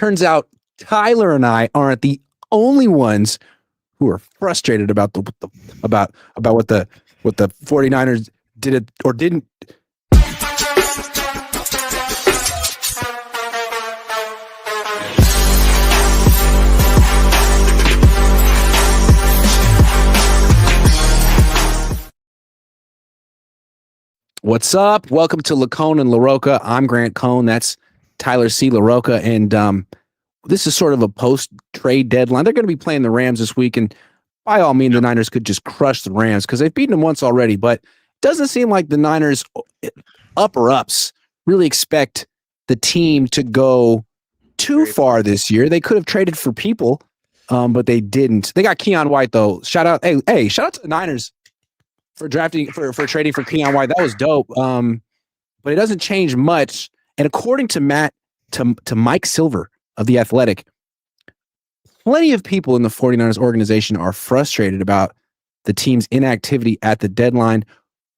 Turns out Tyler and I aren't the only ones who are frustrated about about what the 49ers did it or didn't. What's up? Welcome to Cohn and LaRocca. I'm Grant Cohn. That's Tyler C. LaRocca. And this is sort of a post-trade deadline. They're going to be playing the Rams this week. And by all means, the Niners could just crush the Rams because they've beaten them once already. But it doesn't seem like the Niners upper-ups really expect the team to go too far this year. They could have traded for people, but they didn't. They got Keion White, though. Shout out. Hey, shout out to the Niners for drafting for trading for Keion White. That was dope. But it doesn't change much. And according to Mike Silver of The Athletic, plenty of people in the 49ers organization are frustrated about the team's inactivity at the deadline.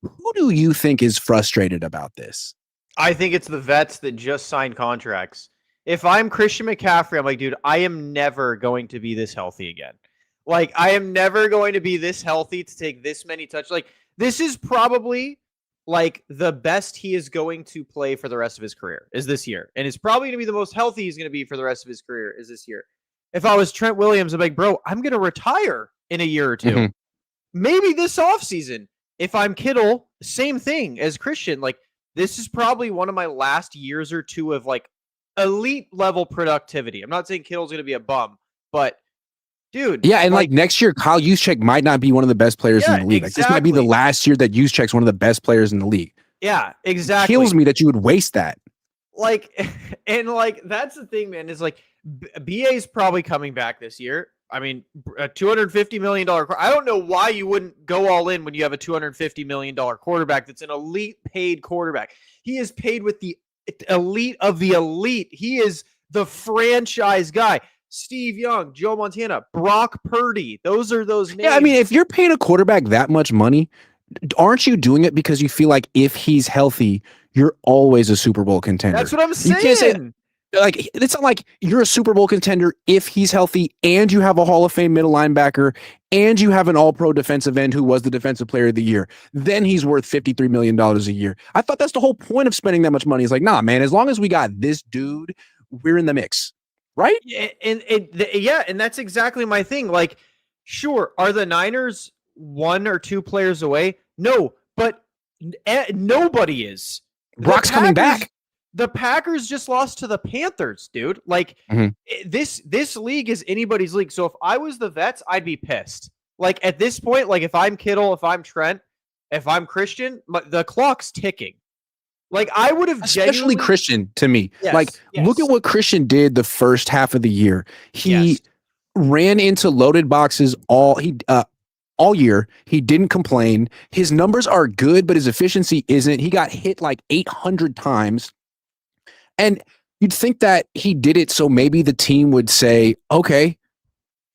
Who do you think is frustrated about this? I think it's the vets that just signed contracts. If I'm Christian McCaffrey, I'm like, dude, I am never going to be this healthy again. Like, I am never going to be this healthy to take this many touches. Like, this is probably, like, the best he is going to play for the rest of his career is this year. And it's probably going to be the most healthy he's going to be for the rest of his career is this year. If I was Trent Williams, I'm like, bro, I'm going to retire in a year or two. Mm-hmm. Maybe this offseason. If I'm Kittle, same thing as Christian. Like, this is probably one of my last years or two of, like, elite level productivity. I'm not saying Kittle's going to be a bum, but dude. Yeah, and like next year, Kyle Juszczyk might not be one of the best players in the league. Like, this might be the last year that Juszczyk's one of the best players in the league. Yeah, exactly. It kills me that you would waste that. Like, and like, that's the thing, man, is like, BA's probably coming back this year. I mean, a $250 million. I don't know why you wouldn't go all in when you have a $250 million quarterback that's an elite paid quarterback. He is paid with the elite of the elite. He is the franchise guy. Steve Young, Joe Montana, Brock Purdy. Those are those names. Yeah, I mean, if you're paying a quarterback that much money, aren't you doing it because you feel like if he's healthy, you're always a Super Bowl contender? That's what I'm saying. You can't say, like, it's not like you're a Super Bowl contender if he's healthy and you have a Hall of Fame middle linebacker and you have an all-pro defensive end who was the defensive player of the year. Then he's worth $53 million a year. I thought that's the whole point of spending that much money. It's like, nah, man, as long as we got this dude, we're in the mix. Right? And that's exactly my thing. Like, sure, are the Niners one or two players away? No, but nobody is. Brock's coming back. The Packers just lost to the Panthers, dude. Like, this league is anybody's league. So if I was the vets, I'd be pissed. Like, at this point, like, if I'm Kittle, if I'm Trent, if I'm Christian, the clock's ticking. Like, I would have especially Christian to me. Yes, look at what Christian did the first half of the year. He ran into loaded boxes all year. He didn't complain. His numbers are good, but his efficiency isn't. He got hit like 800 times. And you'd think that he did it so maybe the team would say, okay,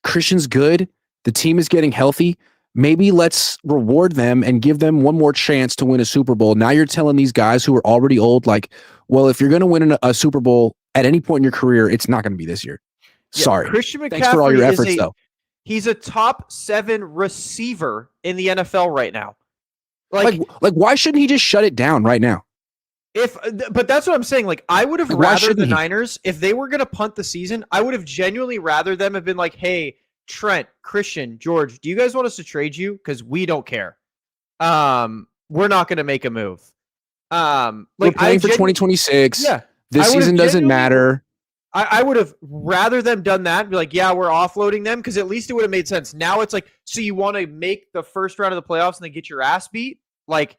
Christian's good. The team is getting healthy. Maybe let's reward them and give them one more chance to win a Super Bowl. Now you're telling these guys who are already old, like, well, if you're going to win a Super Bowl at any point in your career, it's not going to be this year. Sorry. Christian McCaffrey, thanks for all your efforts, though. He's a top 7 receiver in the NFL right now. Like, why shouldn't he just shut it down right now? But that's what I'm saying. Like, I would have rather the Niners, if they were going to punt the season, I would have genuinely rather them have been like, hey, Trent, Christian, George, do you guys want us to trade you? Because we don't care. We're not going to make a move. We're playing for 2026. Yeah, this season doesn't matter. I would have rather them done that and be like, yeah, we're offloading them, because at least it would have made sense. Now it's like, so you want to make the first round of the playoffs and then get your ass beat? Like,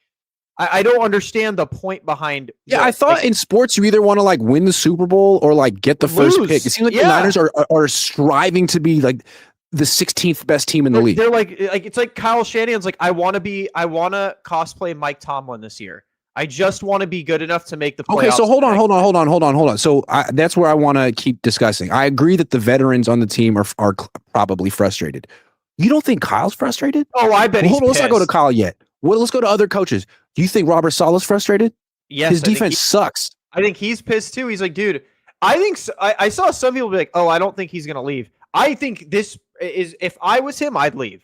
I don't understand the point behind. Yeah, I thought in sports you either want to like win the Super Bowl or like get the first pick. It seems like the Niners are striving to be like the 16th best team in the league. They're like it's like Kyle Shanahan's like, I want to cosplay Mike Tomlin this year. I just want to be good enough to make the playoffs. Okay, so hold on. So that's where I want to keep discussing. I agree that the veterans on the team are probably frustrated. You don't think Kyle's frustrated? Oh, I bet he's pissed. Let's not go to Kyle yet. Let's go to other coaches. Do you think Robert Saleh's frustrated? Yes. His defense sucks. I think he's pissed too. He's like, dude, I think I saw some people be like, "Oh, I don't think he's going to leave." I think this is if I was him, I'd leave.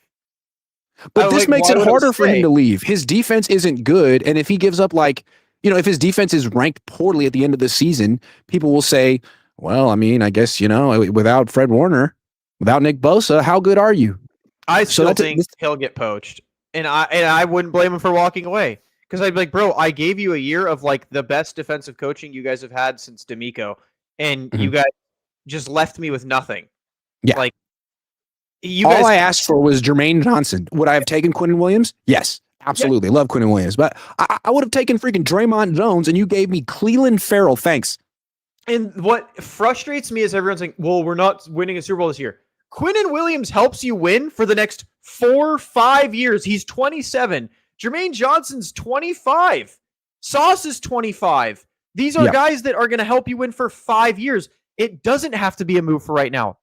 But this makes why it would I harder for him stay? to leave. His defense isn't good, and if he gives up if his defense is ranked poorly at the end of the season, people will say, "Well, I mean, I guess without Fred Warner, without Nick Bosa, how good are you?" I So still think he'll get poached, and I wouldn't blame him for walking away because I'd be like, bro, I gave you a year of like the best defensive coaching you guys have had since D'Amico, and you Mhm. guys just left me with nothing. Yeah. Like you All guys, I asked for was Jermaine Johnson. Would I have taken Quinnen Williams? Yes, yeah. absolutely. Love Quinnen Williams, but I would have taken freaking Draymond Jones, and you gave me Cleveland Farrell. Thanks. And what frustrates me is everyone's saying, "Well, we're not winning a Super Bowl this year." Quinnen Williams helps you win for the next 4-5 years. He's 27. Jermaine Johnson's 25. Sauce is 25. These are Yep. guys that are going to help you win for 5 years. It doesn't have to be a move for right now.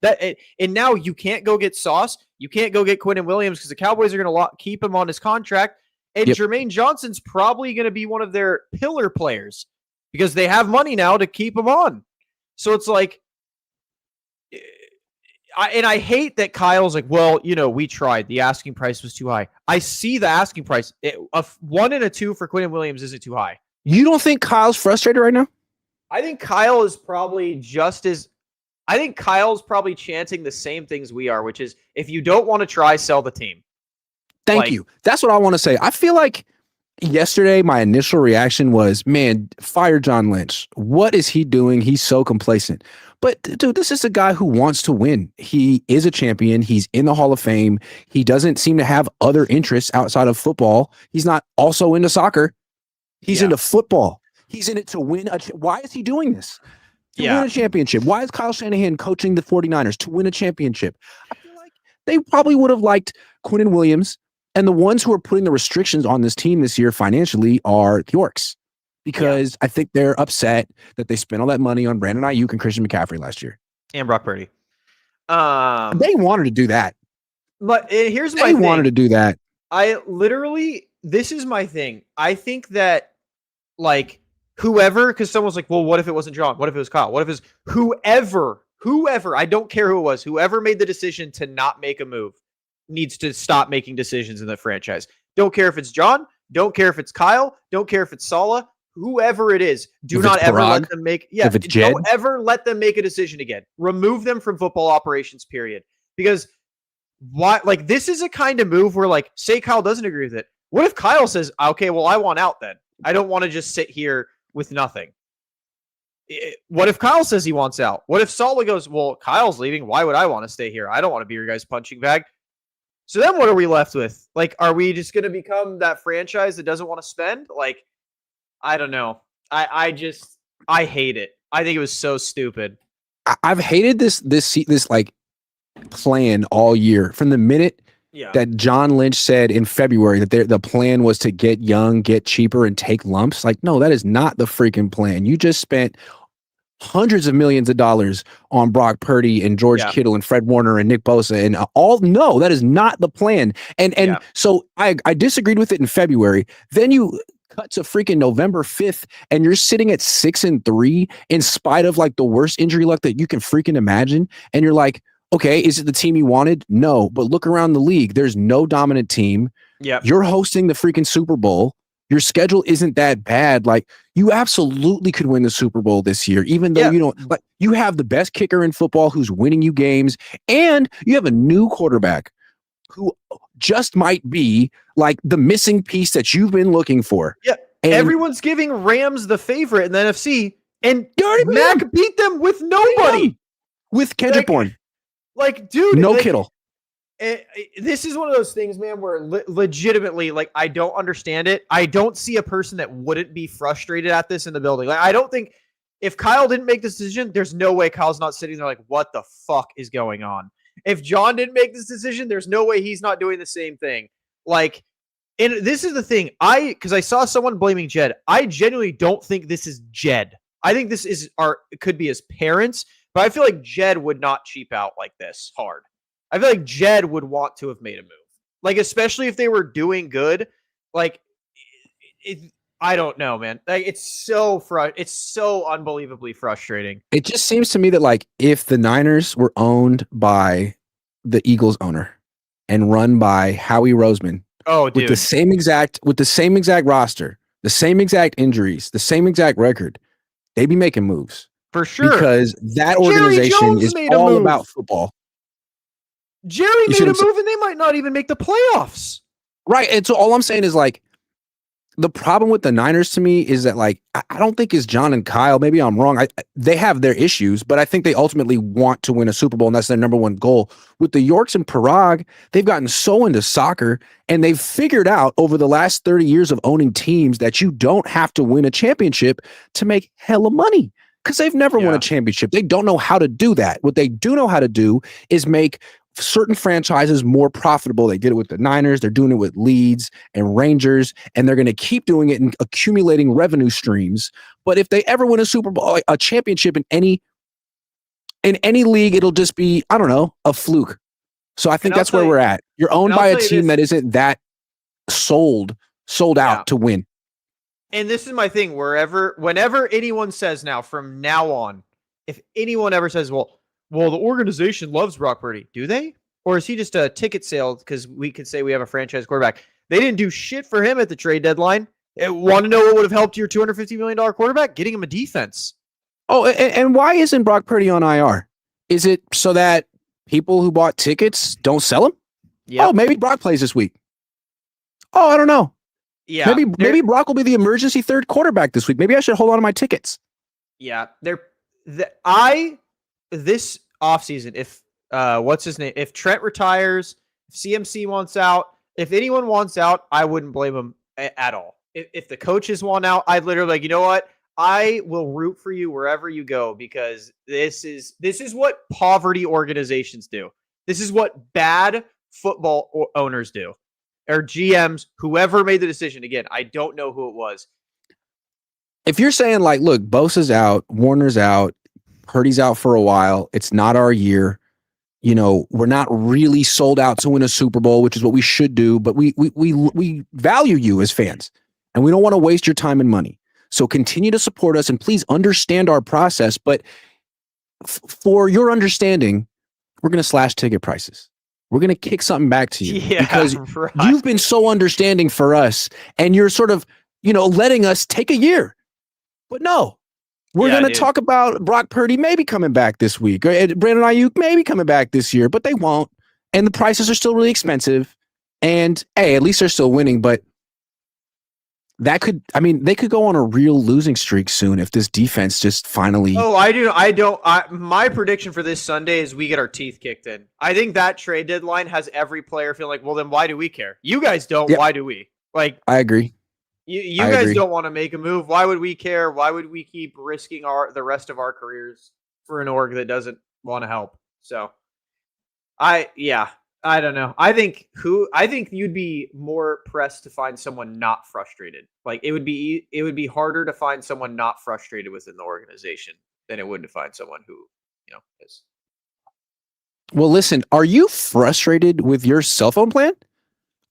And now you can't go get Sauce. You can't go get Quinnen Williams because the Cowboys are going to keep him on his contract. And Yep. Jermaine Johnson's probably going to be one of their pillar players because they have money now to keep him on. So it's like, I hate that Kyle's like, well, we tried. The asking price was too high. I see the asking price. A 1 and a 2 for Quinnen Williams isn't too high. You don't think Kyle's frustrated right now? I think Kyle is probably I think Kyle's probably chanting the same things we are, which is if you don't want to try, sell the team. Thank you. That's what I want to say. I feel like yesterday my initial reaction was, man, fire John Lynch. What is he doing? He's so complacent. But dude, this is a guy who wants to win. He is a champion. He's in the Hall of Fame. He doesn't seem to have other interests outside of football. He's not also into soccer. He's into football. He's in it to win. Why is he doing this? To win a championship. Why is Kyle Shanahan coaching the 49ers? To win a championship. I feel like they probably would have liked Quinnen Williams, and the ones who are putting the restrictions on this team this year financially are the Orcs, because I think they're upset that they spent all that money on Brandon Ayuk and Christian McCaffrey last year. And Brock Purdy. They wanted to do that. But here's my thing. They wanted to do that. This is my thing. I think that like whoever, because someone's like, well, what if it wasn't John? What if it was Kyle? What if it's whoever, I don't care who it was, whoever made the decision to not make a move needs to stop making decisions in the franchise. Don't care if it's John. Don't care if it's Kyle. Don't care if it's Saleh. Whoever it is, do not ever let them make. Yeah, don't ever let them make a decision again. Remove them from football operations. Period. Because why? Like this is a kind of move where, like, say Kyle doesn't agree with it. What if Kyle says, "Okay, well, I want out. Then I don't want to just sit here with nothing." What if Kyle says he wants out? What if Saleh goes, "Well, Kyle's leaving. Why would I want to stay here? I don't want to be your guys' punching bag." So then what are we left with? Like, are we just going to become that franchise that doesn't want to spend? Like, I don't know. I hate it. I think it was so stupid. I've hated this like plan all year from the minute that John Lynch said in February that the plan was to get young, get cheaper, and take lumps. Like, no, that is not the freaking plan. You just spent hundreds of millions of dollars on Brock Purdy and George Kittle and Fred Warner and Nick Bosa and no, that is not the plan. And so I disagreed with it in February. Then you cut to freaking November 5th and you're sitting at 6-3 in spite of like the worst injury luck that you can freaking imagine. And you're like, okay, is it the team you wanted? No, but look around the league. There's no dominant team. Yeah, you're hosting the freaking Super Bowl. Your schedule isn't that bad. Like, you absolutely could win the Super Bowl this year, even though you don't. Like, you have the best kicker in football who's winning you games, and you have a new quarterback who just might be like the missing piece that you've been looking for. Yeah, and everyone's giving Rams the favorite in the NFC, and Mac beat them with nobody, with Kendrick Bourne. Like, dude, no Kittle. This is one of those things, man, where legitimately, like, I don't understand it. I don't see a person that wouldn't be frustrated at this in the building. Like, I don't think if Kyle didn't make this decision, there's no way Kyle's not sitting there like, what the fuck is going on? If John didn't make this decision, there's no way he's not doing the same thing. Like, and this is the thing. Because I saw someone blaming Jed. I genuinely don't think this is Jed. I think this is it could be his parents. But I feel like Jed would not cheap out like this hard. I feel like Jed would want to have made a move. Like, especially if they were doing good. Like, I don't know, man. Like, it's so unbelievably frustrating. It just seems to me that like if the Niners were owned by the Eagles owner and run by Howie Roseman Oh, with the dude, same exact roster, the same exact injuries, the same exact record, they'd be making moves for sure. because that Jerry organization Jones is made a all move. about football. Jerry You see made what a I'm saying? move, and they might not even make the playoffs. Right. And so all I'm saying is like the problem with the Niners to me is that like I don't think it's John and Kyle. Maybe I'm wrong. They have their issues, but I think they ultimately want to win a Super Bowl, and that's their number one goal. With the Yorks and Parag, they've gotten so into soccer, and they've figured out over the last 30 years of owning teams that you don't have to win a championship to make hella money because they've never won a Yeah. championship. They don't know how to do that. What they do know how to do is make certain franchises more profitable. They did it with the Niners. They're doing it with Leeds and Rangers, and they're going to keep doing it and accumulating revenue streams. But if they ever win a Super Bowl, a championship in any league, it'll just be, I don't know, a fluke. So I think I'll that's where tell we're you, at. You're owned and I'll by a tell you team this. that isn't that sold Yeah. out to win. And this is my thing. Whenever anyone says now, from now on, if anyone ever says, well, the organization loves Brock Purdy, do they? Or is he just a ticket sale because we could say we have a franchise quarterback? They didn't do shit for him at the trade deadline. Want to know what would have helped your $250 million quarterback? Getting him a defense. Oh, and why isn't Brock Purdy on IR? Is it so that people who bought tickets don't sell them? Yep. Oh, maybe Brock plays this week. Oh, I don't know. Yeah. Maybe Brock will be the emergency third quarterback this week. Maybe I should hold on to my tickets. Yeah. This offseason, if what's his name? If Trent retires, if CMC wants out, if anyone wants out, I wouldn't blame him at all. If the coaches want out, I'd literally be like, you know what? I will root for you wherever you go because this is what poverty organizations do. This is what bad football owners do, or GMs, whoever made the decision. Again, I don't know who it was. If you're saying like, look, Bosa's out, Warner's out, Purdy's out for a while, it's not our year. You know, we're not really sold out to win a Super Bowl, which is what we should do, but we value you as fans, and we don't want to waste your time and money. So continue to support us, and please understand our process. But for your understanding, we're going to slash ticket prices. We're going to kick something back to you because right. you've been so understanding for us, and you're sort of, letting us take a year. But no, we're going to talk about Brock Purdy maybe coming back this week, or Brandon Ayuk maybe coming back this year, but they won't. And the prices are still really expensive. And hey, at least they're still winning, but they could go on a real losing streak soon if this defense just finally. Oh, my prediction for this Sunday is we get our teeth kicked in. I think that trade deadline has every player feeling like, well, then why do we care? You guys don't. Yep. Why do we? Like, I agree. You guys don't want to make a move. Why would we care? Why would we keep risking the rest of our careers for an org that doesn't want to help? So, I don't know. I think you'd be more pressed to find someone not frustrated. Like it would be harder to find someone not frustrated within the organization than it would to find someone who, is. Well, listen, are you frustrated with your cell phone plan?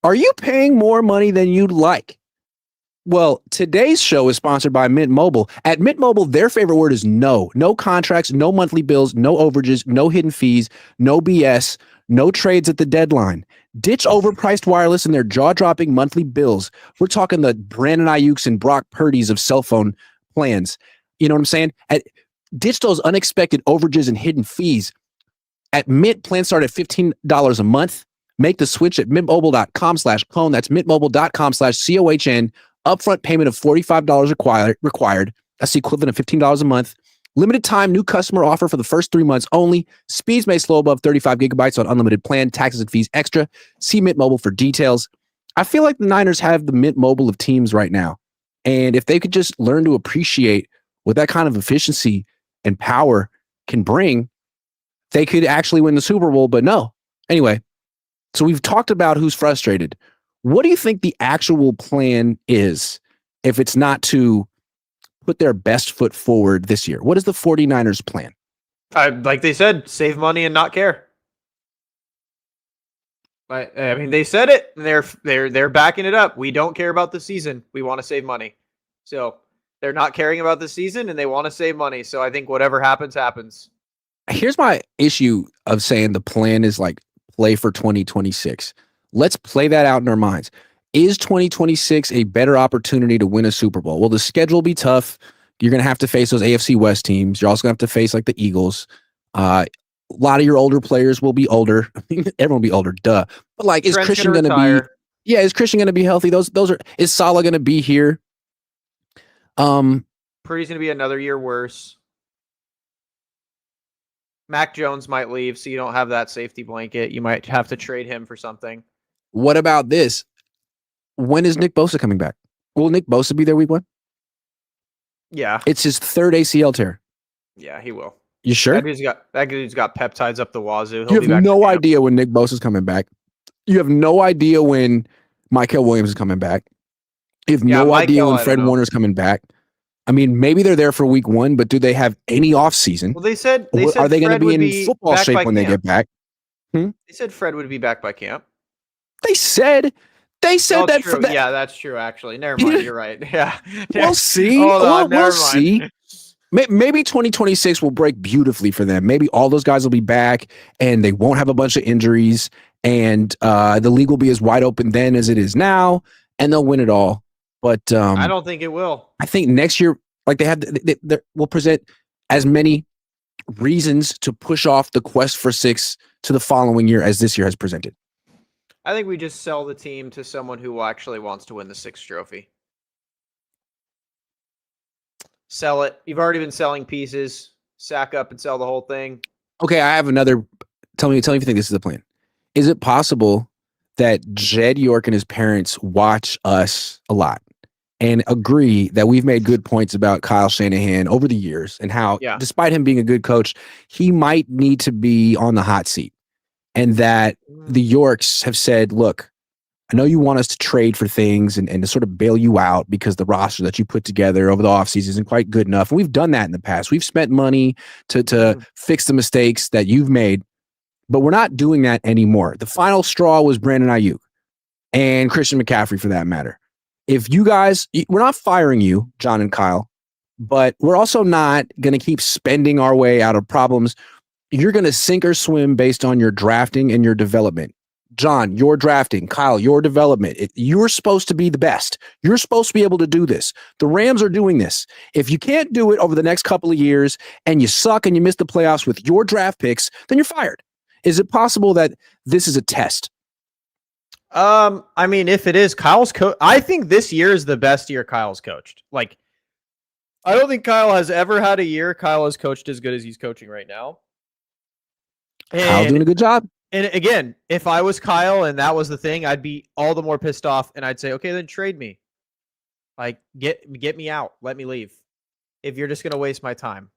Are you paying more money than you'd like? Well, today's show is sponsored by Mint Mobile. At Mint Mobile, their favorite word is no. No contracts, no monthly bills, no overages, no hidden fees, no BS, no trades at the deadline. Ditch overpriced wireless and their jaw-dropping monthly bills. We're talking the Brandon Ayuk's and Brock Purdy's of cell phone plans. You know what I'm saying? Ditch those unexpected overages and hidden fees. At Mint, plans start at $15 a month. Make the switch at mintmobile.com/Cohn. That's mintmobile.com/COHN. Upfront payment of $45 required. That's the equivalent of $15 a month. Limited time new customer offer for the first 3 months only. Speeds may slow above 35 gigabytes on unlimited plan. Taxes and fees extra. See Mint Mobile for details. I feel like the Niners have the Mint Mobile of teams right now. And if they could just learn to appreciate what that kind of efficiency and power can bring, they could actually win the Super Bowl. But no. Anyway, so we've talked about who's frustrated. What do you think the actual plan is if it's not to put their best foot forward this year? What is the 49ers plan? Like they said, save money and not care. I mean, they said it. And they're backing it up. We don't care about the season. We want to save money. So they're not caring about the season and they want to save money. So I think whatever happens, happens. Here's my issue of saying the plan is like play for 2026. Let's play that out in our minds. Is 2026 a better opportunity to win a Super Bowl? Well, the schedule will be tough. You're going to have to face those AFC West teams. You're also going to have to face like the Eagles. A lot of your older players will be older. Everyone will be older, duh. But like, is Trent's Christian going going to to be? retire. Yeah, is Christian going to be healthy? Those are. Is Salah going to be here? Purdy's going to be another year worse. Mac Jones might leave, so you don't have that safety blanket. You might have to trade him for something. What about this? When is Nick Bosa coming back? Will Nick Bosa be there week 1? Yeah. It's his 3rd ACL tear. Yeah, he will. You sure? That dude's got peptides up the wazoo. You have no idea when Nick Bosa's coming back. You have no idea when Michael Williams is coming back. You have no idea when Fred Warner's coming back. I mean, maybe they're there for week 1, but do they have any off season? Well, they said are they going to be in football shape when camp. they get back? They said Fred would be back by camp. They said that. True. Yeah, that's true. Actually, never mind. You're right. Yeah, we'll see. We'll see. Maybe 2026 will break beautifully for them. Maybe all those guys will be back, and they won't have a bunch of injuries, and the league will be as wide open then as it is now, and they'll win it all. But I don't think it will. I think next year, like they will present as many reasons to push off the quest for 6 to the following year as this year has presented. I think we just sell the team to someone who actually wants to win the 6th trophy. Sell it. You've already been selling pieces. Sack up and sell the whole thing. Okay, I have another. Tell me if you think this is the plan. Is it possible that Jed York and his parents watch us a lot and agree that we've made good points about Kyle Shanahan over the years and how, despite him being a good coach, he might need to be on the hot seat? And that the Yorks have said, look, I know you want us to trade for things and to sort of bail you out because the roster that you put together over the offseason isn't quite good enough. And we've done that in the past. We've spent money to fix the mistakes that you've made, but we're not doing that anymore. The final straw was Brandon Ayuk and Christian McCaffrey, for that matter. If you guys, we're not firing you, John and Kyle, but we're also not going to keep spending our way out of problems. You're going to sink or swim based on your drafting and your development. John, your drafting. Kyle, your development. You're supposed to be the best. You're supposed to be able to do this. The Rams are doing this. If you can't do it over the next couple of years and you suck and you miss the playoffs with your draft picks, then you're fired. Is it possible that this is a test? I mean, if it is, Kyle's I think this year is the best year Kyle's coached. Like, I don't think Kyle has ever had a year Kyle has coached as good as he's coaching right now. Kyle's doing a good job. And again, if I was Kyle and that was the thing, I'd be all the more pissed off and I'd say, okay, then trade me. Like, get me out. Let me leave. If you're just going to waste my time.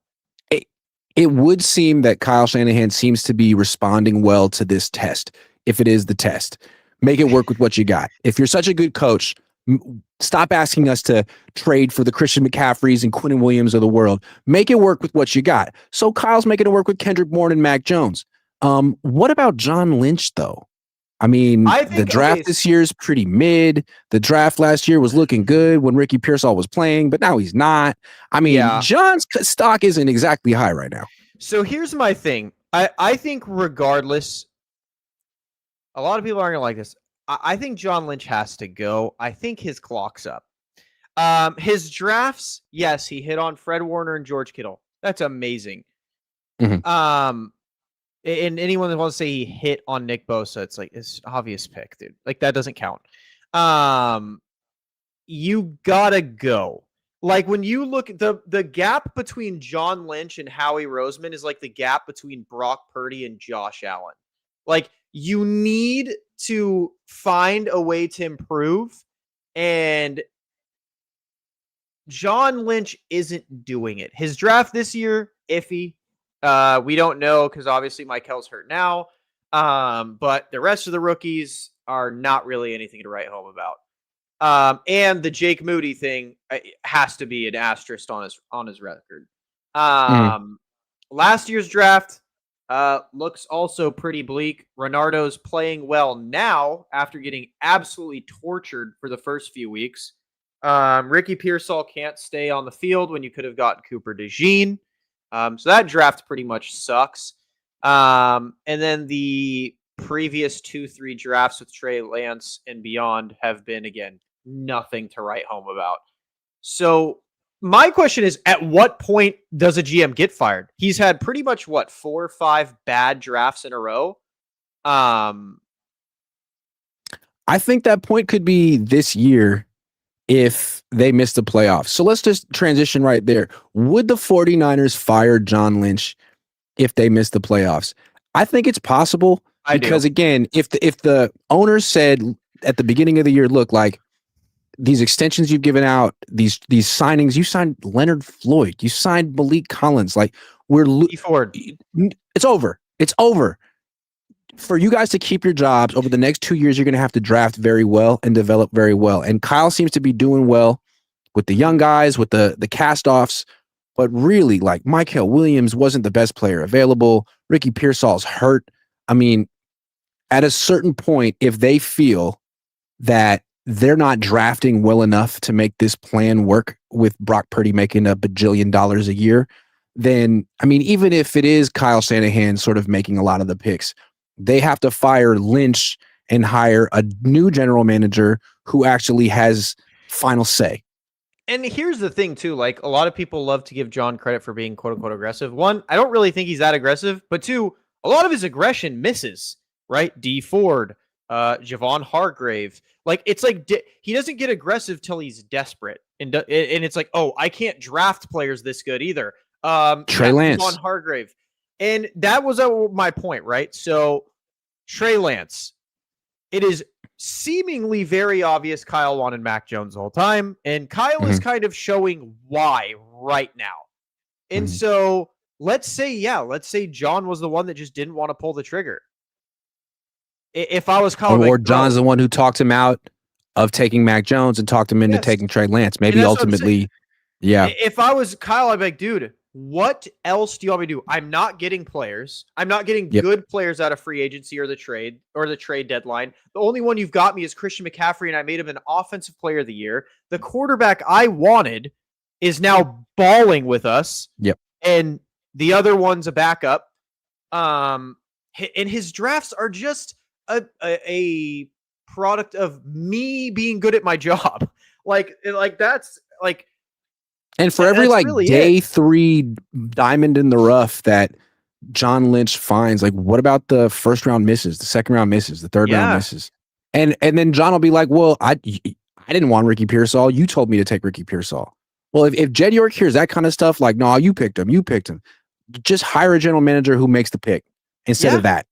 It would seem that Kyle Shanahan seems to be responding well to this test. If it is the test, make it work with what you got. If you're such a good coach, stop asking us to trade for the Christian McCaffreys and Quinnen Williams of the world. Make it work with what you got. So Kyle's making it work with Kendrick Bourne and Mac Jones. What about John Lynch, though? I mean, the draft this year is pretty mid. The draft last year was looking good when Ricky Pearsall was playing, but now he's not. I mean, John's stock isn't exactly high right now. So here's my thing. I think regardless, a lot of people aren't going to like this. I think John Lynch has to go. I think his clock's up. His drafts, yes, he hit on Fred Warner and George Kittle. That's amazing. Mm-hmm. And anyone that wants to say he hit on Nick Bosa, it's like, it's obvious pick, dude. Like, that doesn't count. You gotta go. Like, when you look at the gap between John Lynch and Howie Roseman is like the gap between Brock Purdy and Josh Allen. Like, you need to find a way to improve, and John Lynch isn't doing it. His draft this year, iffy. We don't know because obviously Mikel's hurt now. But the rest of the rookies are not really anything to write home about. And the Jake Moody thing has to be an asterisk on his record. Last year's draft looks also pretty bleak. Renardo's playing well now after getting absolutely tortured for the first few weeks. Ricky Pearsall can't stay on the field when you could have gotten Cooper DeJean. So that draft pretty much sucks. And then the previous 2-3 drafts with Trey Lance and beyond have been, again, nothing to write home about. So my question is, at what point does a GM get fired? He's had pretty much 4 or 5 bad drafts in a row. I think that point could be this year if they miss the playoffs. So let's just transition right there. Would the 49ers fire John Lynch if they miss the playoffs? I think it's possible because again, if the owners said at the beginning of the year, look, like these extensions you've given out, these signings, you signed Leonard Floyd, you signed Malik Collins, like it's over. It's over. For you guys to keep your jobs over the next 2 years, you're going to have to draft very well and develop very well. And Kyle seems to be doing well with the young guys, with the cast-offs. But really, like Michael Williams wasn't the best player available. Ricky Pearsall's hurt. I mean, at a certain point, if they feel that they're not drafting well enough to make this plan work with Brock Purdy making $1 bajillion a year, then, I mean, even if it is Kyle Shanahan sort of making a lot of the picks, they have to fire Lynch and hire a new general manager who actually has final say. And here's the thing, too. Like, a lot of people love to give John credit for being quote-unquote aggressive. One, I don't really think he's that aggressive. But two, a lot of his aggression misses, right? D Ford, Javon Hargrave. Like, it's like he doesn't get aggressive till he's desperate. And it's like, oh, I can't draft players this good either. Trey Lance. Javon Hargrave. And that was my point, right? So, Trey Lance, it is seemingly very obvious Kyle wanted Mac Jones the whole time, and Kyle is kind of showing why right now. And so, let's say John was the one that just didn't want to pull the trigger. If I was Kyle, or John's the one who talked him out of taking Mac Jones and talked him into taking Trey Lance. Maybe ultimately, yeah. If I was Kyle, I'd be like, dude, what else do you want me to do? I'm not getting players. I'm not getting good players out of free agency or the trade deadline. The only one you've got me is Christian McCaffrey, and I made him an offensive player of the year. The quarterback I wanted is now balling with us. Yep. And the other one's a backup. And his drafts are just a product of me being good at my job. Like that's like. And for every really day 3 diamond in the rough that John Lynch finds, like, what about the first round misses, the second round misses, the third round misses? And then John will be like, well, I didn't want Ricky Pearsall. You told me to take Ricky Pearsall. Well, if Jed York hears that kind of stuff, like, no, you picked him. Just hire a general manager who makes the pick instead of that.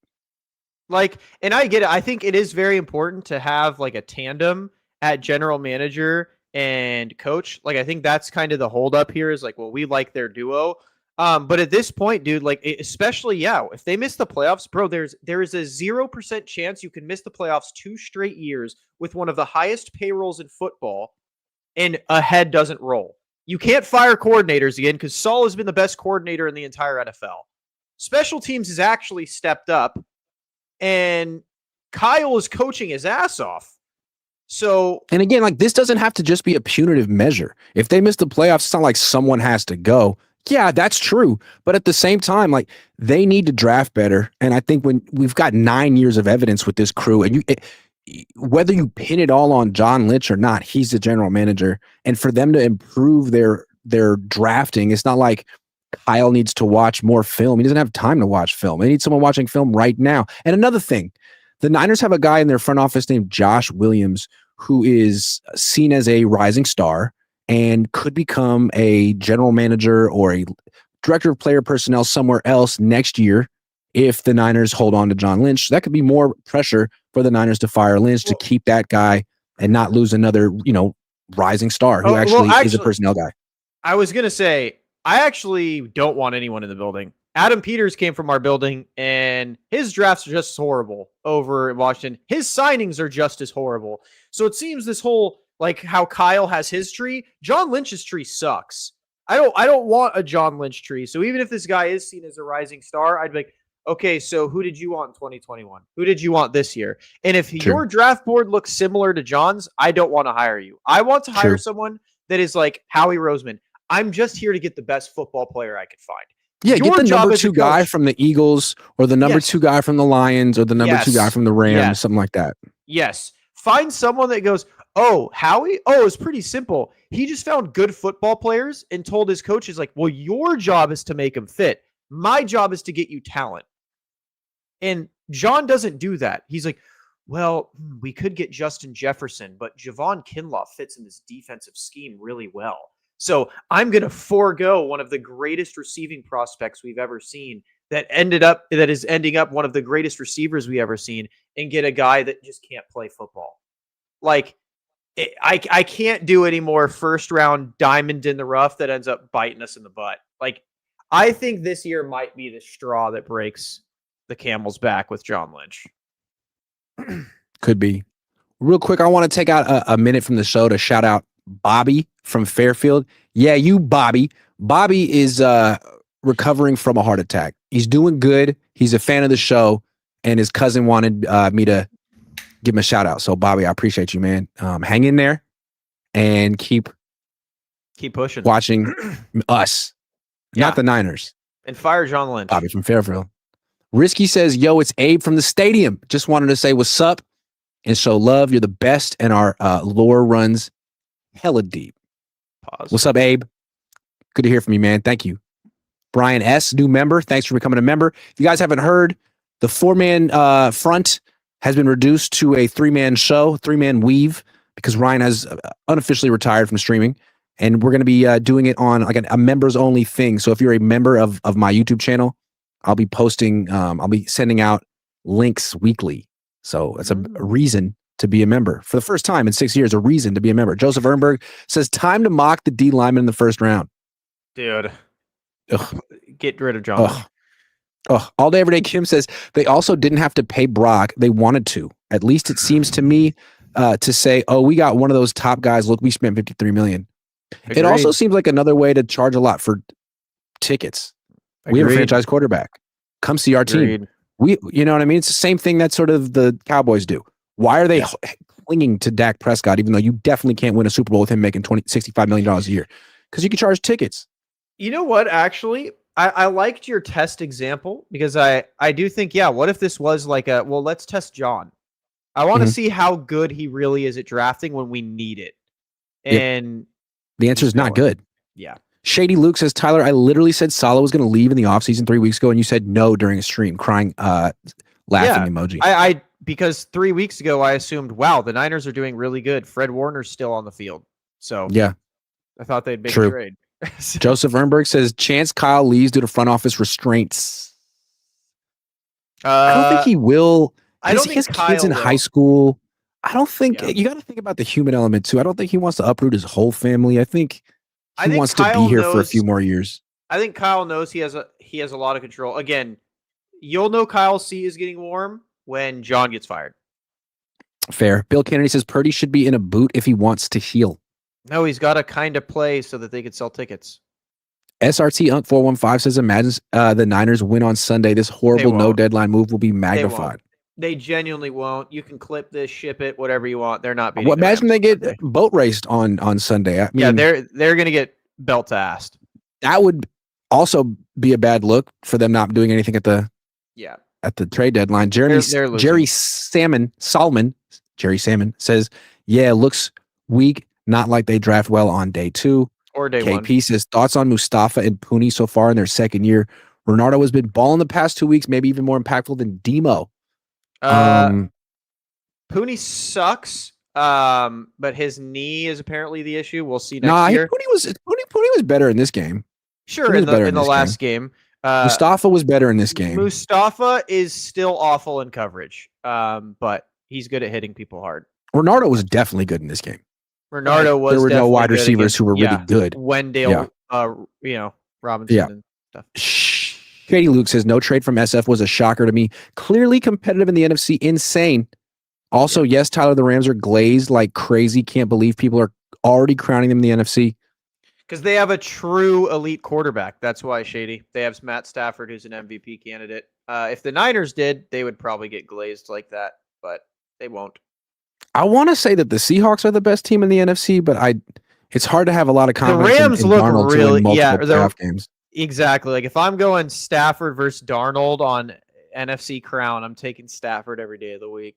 Like, and I get it. I think it is very important to have like a tandem at general manager and coach. Like, I think that's kind of the holdup here is like, well, we like their duo. But at this point, dude, like, especially, if they miss the playoffs, bro, there is a 0% chance you can miss the playoffs 2 straight years with one of the highest payrolls in football and a head doesn't roll. You can't fire coordinators again because Saul has been the best coordinator in the entire NFL. Special teams has actually stepped up and Kyle is coaching his ass off. So, and again, like, this doesn't have to just be a punitive measure. If they miss the playoffs, it's not like someone has to go. Yeah, that's true. But at the same time, like, they need to draft better. And I think when we've got 9 years of evidence with this crew, and whether you pin it all on John Lynch or not, he's the general manager. And for them to improve their drafting, it's not like Kyle needs to watch more film. He doesn't have time to watch film. They need someone watching film right now. And another thing, the Niners have a guy in their front office named Josh Williams, who is seen as a rising star and could become a general manager or a director of player personnel somewhere else next year if the Niners hold on to John Lynch. That could be more pressure for the Niners to fire Lynch to keep that guy and not lose another, rising star who actually is a personnel guy. I was going to say, I actually don't want anyone in the building. Adam Peters came from our building, and his drafts are just horrible over in Washington. His signings are just as horrible. So it seems this whole, like, how Kyle has his tree, John Lynch's tree sucks. I don't want a John Lynch tree. So even if this guy is seen as a rising star, I'd be like, okay, so who did you want in 2021? Who did you want this year? And if True. your draft board looks similar to John's, I don't want to hire you. I want to hire True. someone that is like Howie Roseman. I'm just here to get the best football player I could find. Yeah, Your get the job number as a 2 guy coach- from the Eagles or the number Yes. 2 guy from the Lions or the number 2 guy Yes. from the Rams, Yes. something like that. Yes. Find someone that goes, oh, Howie? Oh, it's pretty simple. He just found good football players and told his coaches, like, well, your job is to make them fit. My job is to get you talent. And John doesn't do that. He's like, well, we could get Justin Jefferson, but Javon Kinlaw fits in this defensive scheme really well. So I'm going to forego one of the greatest receiving prospects we've ever seen that is ending up one of the greatest receivers we ever seen and get a guy that just can't play football. Like, I can't do any more first round diamond in the rough that ends up biting us in the butt. Like, I think this year might be the straw that breaks the camel's back with John Lynch. Could be. Real quick, I want to take out a minute from the show to shout out Bobby from Fairfield. Yeah, you, Bobby. Bobby is recovering from a heart attack. He's doing good. He's a fan of the show, and his cousin wanted me to give him a shout out. So, Bobby, I appreciate you, man. Hang in there and keep pushing, watching us, not the Niners. And fire John Lynch. Bobby from Fairfield. Risky says, yo, it's Abe from the stadium. Just wanted to say what's up and show love. You're the best, and our lore runs hella deep. Pause. What's up, Abe? Good to hear from you, man. Thank you. Brian S., new member. Thanks for becoming a member. If you guys haven't heard, the 4-man front has been reduced to a 3-man show, 3-man weave, because Ryan has unofficially retired from streaming. And we're going to be doing it on like a members-only thing. So if you're a member of my YouTube channel, I'll be posting, I'll be sending out links weekly. So it's a reason to be a member. For the first time in 6 years, a reason to be a member. Joseph Ehrenberg says, time to mock the D lineman in the first round. Dude. Ugh. Get rid of John. All day, every day. Kim says they also didn't have to pay Brock. They wanted to. At least it seems to me to say, oh, we got one of those top guys. Look, we spent $53 million. Agreed. It also seems like another way to charge a lot for tickets. Agreed. We have a franchise quarterback. Come see our team. You know what I mean? It's the same thing that sort of the Cowboys do. Why are they clinging to Dak Prescott, even though you definitely can't win a Super Bowl with him making $65 million a year? Because you can charge tickets. You know what? Actually, I liked your test example because I do think, what if this was like let's test John. I want to see how good he really is at drafting when we need it. And the answer is not good. Yeah. Shady Luke says, Tyler, I literally said Salah was going to leave in the offseason 3 weeks ago, and you said no during a stream, crying, laughing emoji. Because 3 weeks ago, I assumed, wow, the Niners are doing really good. Fred Warner's still on the field. So yeah, I thought they'd make a trade. Joseph Ehrenberg says, chance Kyle leaves due to front office restraints. I don't think he will. I don't think think his Kyle kids in will. high school. I don't think you got to think about the human element too. I don't think he wants to uproot his whole family. I think he wants to be here for a few more years. I think Kyle knows he has a lot of control. Again, you'll know Kyle's seat is getting warm when John gets fired. Fair. Bill Kennedy says Purdy should be in a boot if he wants to heal. No, he's got to kind of play so that they could sell tickets. SRT Unk 415 says, imagine the Niners win on Sunday. This horrible no deadline move will be magnified. They genuinely won't. You can clip this, ship it, whatever you want. They're not beating. Well, imagine they get boat raced on Sunday. I mean, they're going to get belt assed. That would also be a bad look for them not doing anything at the trade deadline. Jerry Salmon says, yeah, looks weak. Not like they draft well on day 2 or day KP 1. KP says thoughts on Mustafa and Pooney so far in their second year. Renardo has been balling the past 2 weeks, maybe even more impactful than Demo. Pooney sucks, but his knee is apparently the issue. We'll see next year. Pooney was better in this game. Sure, in the last game. Mustafa was better in this game. Mustafa is still awful in coverage, but he's good at hitting people hard. Renardo was definitely good in this game. Renardo was. There were no wide receivers who were really good. Wendell, Robinson and stuff. Katie Luke says no trade from SF was a shocker to me. Clearly competitive in the NFC. Insane. Also, yes, Tyler, the Rams are glazed like crazy. Can't believe people are already crowning them in the NFC. Because they have a true elite quarterback. That's why, Shady. They have Matt Stafford, who's an MVP candidate. If the Niners did, they would probably get glazed like that, but they won't. I want to say that the Seahawks are the best team in the NFC, but it's hard to have a lot of The confidence Rams in look Darnold to really, win multiple playoff games. Exactly. Like if I'm going Stafford versus Darnold on NFC Crown, I'm taking Stafford every day of the week.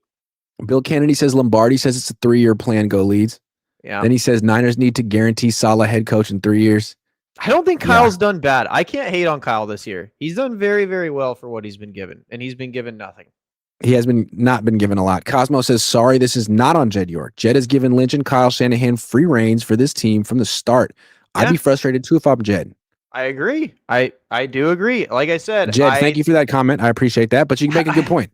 Bill Kennedy says Lombardi says it's a 3-year plan. Go Leads. Yeah. Then he says Niners need to guarantee Saleh head coach in 3 years. I don't think Kyle's done bad. I can't hate on Kyle this year. He's done very, very well for what he's been given, and he's been given nothing. He has not been given a lot. Cosmo says, sorry, this is not on Jed York. Jed has given Lynch and Kyle Shanahan free reins for this team from the start. Yeah. I'd be frustrated too if I'm Jed. I agree. I do agree. Like I said, Jed, thank you for that comment. I appreciate that, but you make a good point.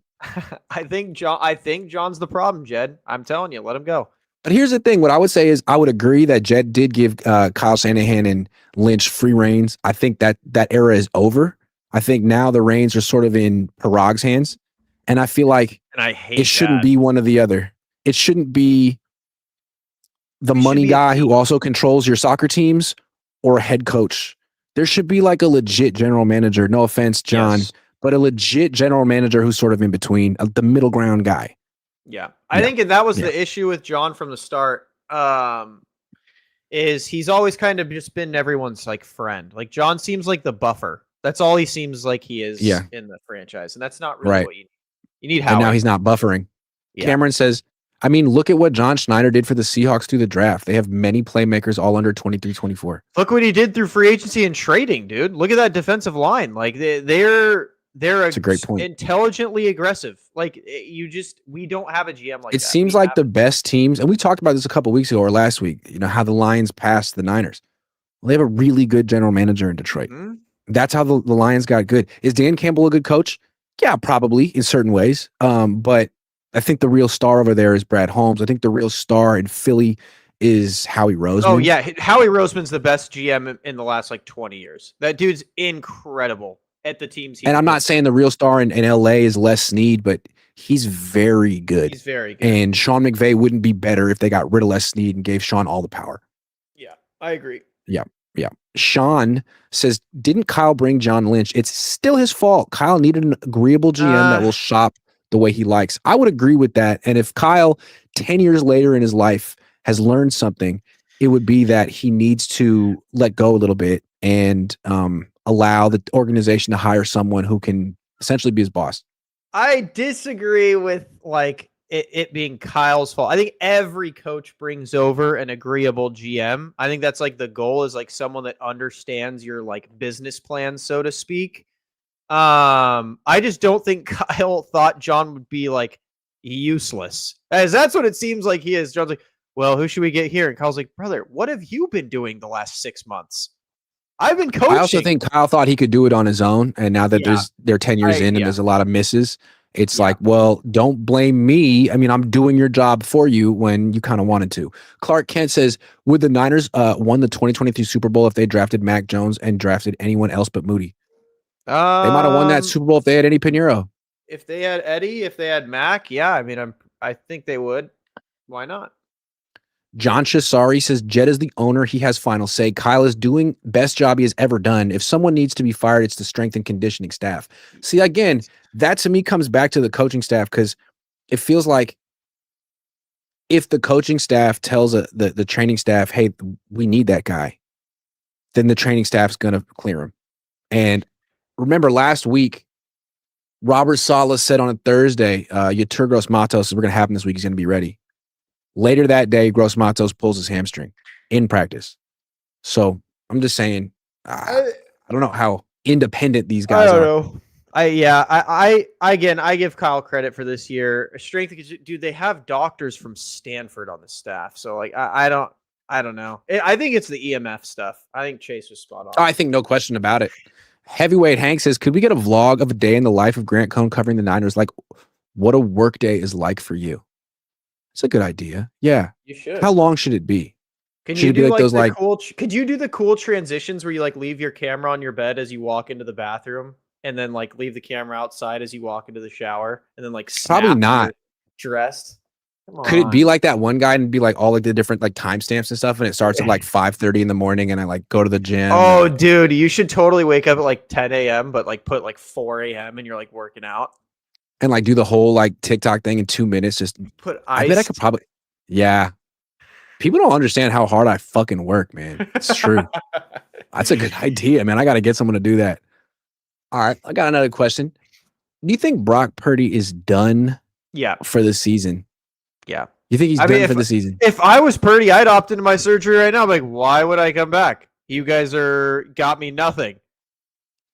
I think John's the problem, Jed. I'm telling you, let him go. But here's the thing. What I would say is I would agree that Jed did give Kyle Shanahan and Lynch free reins. I think that era is over. I think now the reins are sort of in Parag's hands. And I feel like it shouldn't be one or the other. It shouldn't be the money guy who also controls your soccer teams or a head coach. There should be like a legit general manager. No offense, John, but a legit general manager who's sort of in between, the middle ground guy. Yeah. I think that was the issue with John from the start. Is he's always kind of just been everyone's like friend. Like John seems like the buffer. That's all he seems like he is in the franchise. And that's not really what you need. You need Howie. And now he's not buffering. Yeah. Cameron says, I mean, look at what John Schneider did for the Seahawks through the draft. They have many playmakers all under 23, 24. Look what he did through free agency and trading, dude. Look at that defensive line. Like they're a great point. Intelligently aggressive. Like we don't have a GM like that. It seems like the best teams, and we talked about this a couple weeks ago or last week, you know, how the Lions passed the Niners. Well, they have a really good general manager in Detroit. Mm-hmm. That's how the Lions got good. Is Dan Campbell a good coach? Yeah, probably in certain ways. But I think the real star over there is Brad Holmes. I think the real star in Philly is Howie Roseman. Oh, yeah. Howie Roseman's the best GM in the last, 20 years. That dude's incredible at the teams. And I'm not saying the real star in LA is Les Snead, but he's very good. He's very good. And Sean McVay wouldn't be better if they got rid of Les Snead and gave Sean all the power. Yeah, I agree. Yeah. Yeah. Sean says, didn't Kyle bring John Lynch? It's still his fault. Kyle needed an agreeable GM that will shop the way he likes. I would agree with that. And if Kyle 10 years later in his life has learned something, it would be that he needs to let go a little bit and allow the organization to hire someone who can essentially be his boss. I disagree with it being Kyle's fault. I think every coach brings over an agreeable GM. I think that's the goal is someone that understands your business plan, so to speak. I just don't think Kyle thought John would be useless, as that's what it seems like he is. John's like, well, who should we get here? And Kyle's like, brother, what have you been doing the last 6 months? I've been coaching. I also think Kyle thought he could do it on his own. And now that they're 10 years in and there's a lot of misses, it's well, don't blame me. I mean, I'm doing your job for you when you kind of wanted to. Clark Kent says, would the Niners won the 2023 Super Bowl if they drafted Mac Jones and drafted anyone else but Moody? They might have won that Super Bowl if they had Eddie Pinheiro. If they had Eddie, if they had Mac, yeah. I mean, I think they would. Why not? John Chisari says, Jed is the owner. He has final say. Kyle is doing best job he has ever done. If someone needs to be fired, it's the strength and conditioning staff. See, again, that to me comes back to the coaching staff because it feels like if the coaching staff tells the training staff, hey, we need that guy, then the training staff's going to clear him. And remember last week, Robert Saleh said on a Thursday, Yetur Gross-Matos, we're going to have him this week. He's going to be ready. Later that day, Gross-Matos pulls his hamstring in practice. So I'm just saying, I don't know how independent these guys are. I don't know. I give Kyle credit for this year. Strength, dude, they have doctors from Stanford on the staff. So I don't know. I think it's the EMF stuff. I think Chase was spot on. I think no question about it. Heavyweight Hank says, could we get a vlog of a day in the life of Grant Cohn covering the Niners? Like what a work day is like for you. It's a good idea. Yeah. You should. How long should it be? Could you do could you do the cool transitions where you leave your camera on your bed as you walk into the bathroom and then leave the camera outside as you walk into the shower and then probably not dressed? Come Could it be on. like that one guy and be like all like the different like timestamps and stuff, and it starts at like 5:30 in the morning, and I like go to the gym Oh, and dude, you should totally wake up at like 10 a.m., but like put like 4 a.m. and you're like working out. like do the whole like TikTok thing in 2 minutes. Just Put I bet I could iced. probably, yeah. People don't understand how hard I fucking work, man. It's true. That's a good idea, man. I got to get someone to do that. All right, I got another question. Do you think Brock Purdy is done Yeah. for the season? Yeah. You think he's I mean, done for the season? if I was Purdy, I'd opt into my surgery right now. I'm like, why would I come back? You guys got me nothing.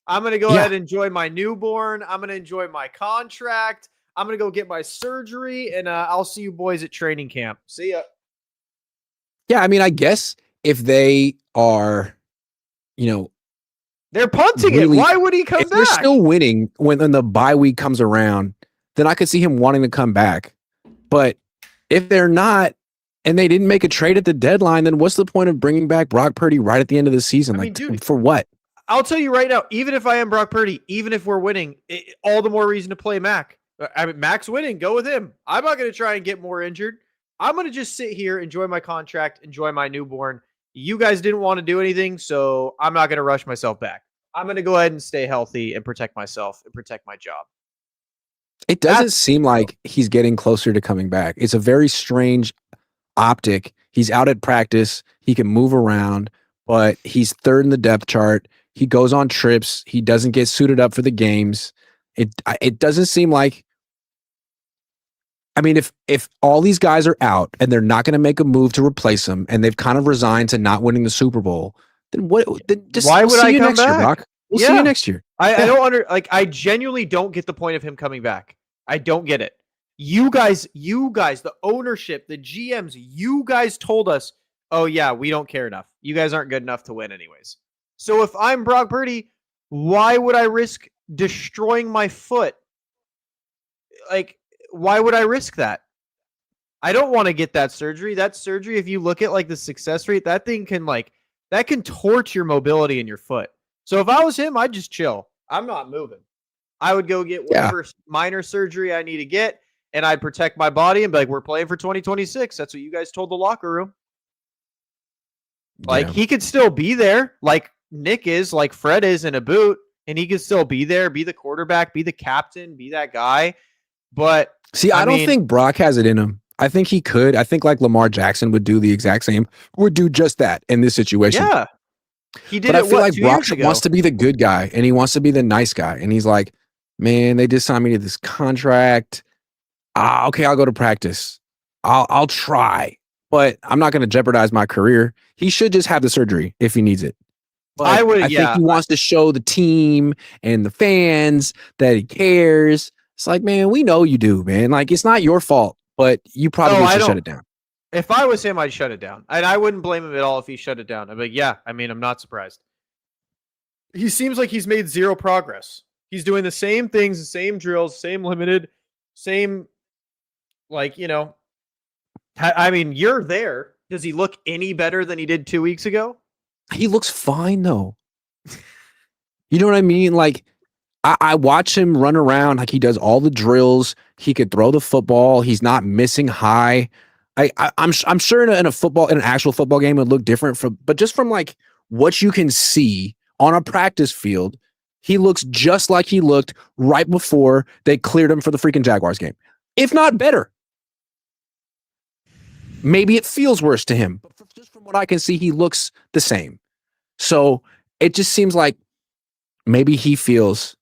I'm gonna go ahead and enjoy my newborn. I'm gonna enjoy my contract. I'm gonna go get my surgery, and I'll see you boys at training camp. See ya. Yeah, I mean, I guess if they are, you know, They're punting it. really, Why would he come if they're back? still winning when the bye week comes around, then I could see him wanting to come back. But if they're not, and they didn't make a trade at the deadline, then what's the point of bringing back Brock Purdy right at the end of the season? I Like, mean, dude, for what? I'll tell you right now, even if I am Brock Purdy, even if we're winning, all the more reason to play Mac. I mean, Mac's winning. Go with him. I'm not going to try and get more injured. I'm going to just sit here, enjoy my contract, enjoy my newborn. You guys didn't want to do anything, so I'm not going to rush myself back. I'm going to go ahead and stay healthy and protect myself and protect my job. It doesn't seem like he's getting closer to coming back. It's a very strange optic. He's out at practice. He can move around, but he's third in the depth chart. He goes on trips. He doesn't get suited up for the games. It doesn't seem like. I mean, if all these guys are out and they're not going to make a move to replace him, and they've kind of resigned to not winning the Super Bowl, then what? Then just Why we'll would see I you come next year, back? Brock. We'll see you next year. I don't I genuinely don't get the point of him coming back. I don't get it. You guys, the ownership, the GMs, you guys told us, oh yeah, we don't care enough. You guys aren't good enough to win anyways. So if I'm Brock Purdy, why would I risk destroying my foot? Like, why would I risk that? I don't want to get that surgery. That surgery, if you look at like the success rate, that thing can that can torch your mobility in your foot. So if I was him, I'd just chill. I'm not moving. I would go get whatever minor surgery I need to get, and I'd protect my body and be like, we're playing for 2026. That's what you guys told the locker room. Like, he could still be there, like Nick is, like Fred is in a boot, and he could still be there, be the quarterback, be the captain, be that guy. But see, I don't think Brock has it in him. I think he could. I think like Lamar Jackson would do the exact same, would do just that in this situation. Yeah. He did but it, I feel like 2 Brock years ago? wants to be the good guy, and he wants to be the nice guy. And he's like, man, they just signed me to this contract. Okay, I'll go to practice. I'll try, but I'm not going to jeopardize my career. He should just have the surgery if he needs it. But I think he wants to show the team and the fans that he cares. It's like, man, we know you do, man. Like, it's not your fault, but you probably should shut it down. If I was him, I'd shut it down. And I wouldn't blame him at all if he shut it down. I'm like, yeah, I mean, I'm not surprised. He seems like he's made zero progress. He's doing the same things, the same drills, same limited, same, like, I mean, you're there. Does he look any better than he did 2 weeks ago? He looks fine, though. You know what I mean? Like, I watch him run around like he does all the drills. He could throw the football. He's not missing high. I'm sure in an actual football game, it would look different but just from like what you can see on a practice field, he looks just like he looked right before they cleared him for the freaking Jaguars game, if not better. Maybe it feels worse to him, but just from what I can see, he looks the same. So it just seems like maybe he feels,